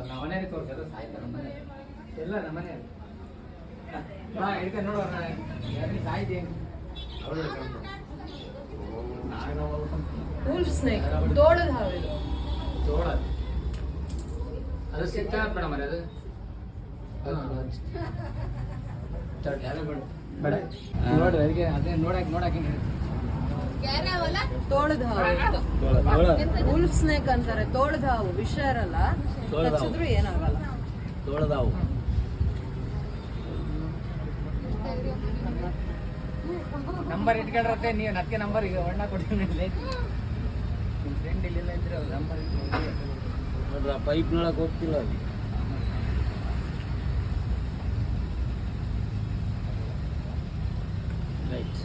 ನಮ್ಮನೆ ತೋರಿಸೋದು ಸಾಯ್ತಾರೆ ಎಲ್ಲ ನಮ್ಮನೆ ಹಿಡ್ಕೊಂಡು ನೋಡೋಣ ಸಾಯ್ತೇನು wolf snake ತೋಳದ ಹಾವು ಇದು ತೋಳ ಅದು ಸಿಗ್ತಾ ಮೇಡಮ್ ಅದು ಬೇಡ ನೋಡ್ರಿ ಅದಕ್ಕೆ ಅದೇ ನೋಡಕ್ಕೆ ತೋಳದ ಹಾವು wolf snake ಅಂತಾರೆ ತೋಳದ ಹಾವು ವಿಷ ಇರಲ್ಲ ಕಚ್ಚಿದ್ರು ಏನಾಗಲ್ಲ ತೋಳದ ಹಾವು ನಂಬರ್ ಇಟ್ಕೊಂಡ್ರತ್ತೆ ನೀವು ಅದಕ್ಕೆ ನಂಬರ್ ಈಗ ಒಣ್ಣ ಕೊಡ್ತೀನಿ ನಿಮ್ಮ ಫ್ರೆಂಡ್ ಇಲ್ಲಿಲ್ಲ ಇದ್ರೆ ನಂಬರ್ ನೋಡ್ರ ಪೈಪ್ನೊಳಗೆ ಹೋಗ್ತಿಲ್ಲ ಅದು ರೈಟ್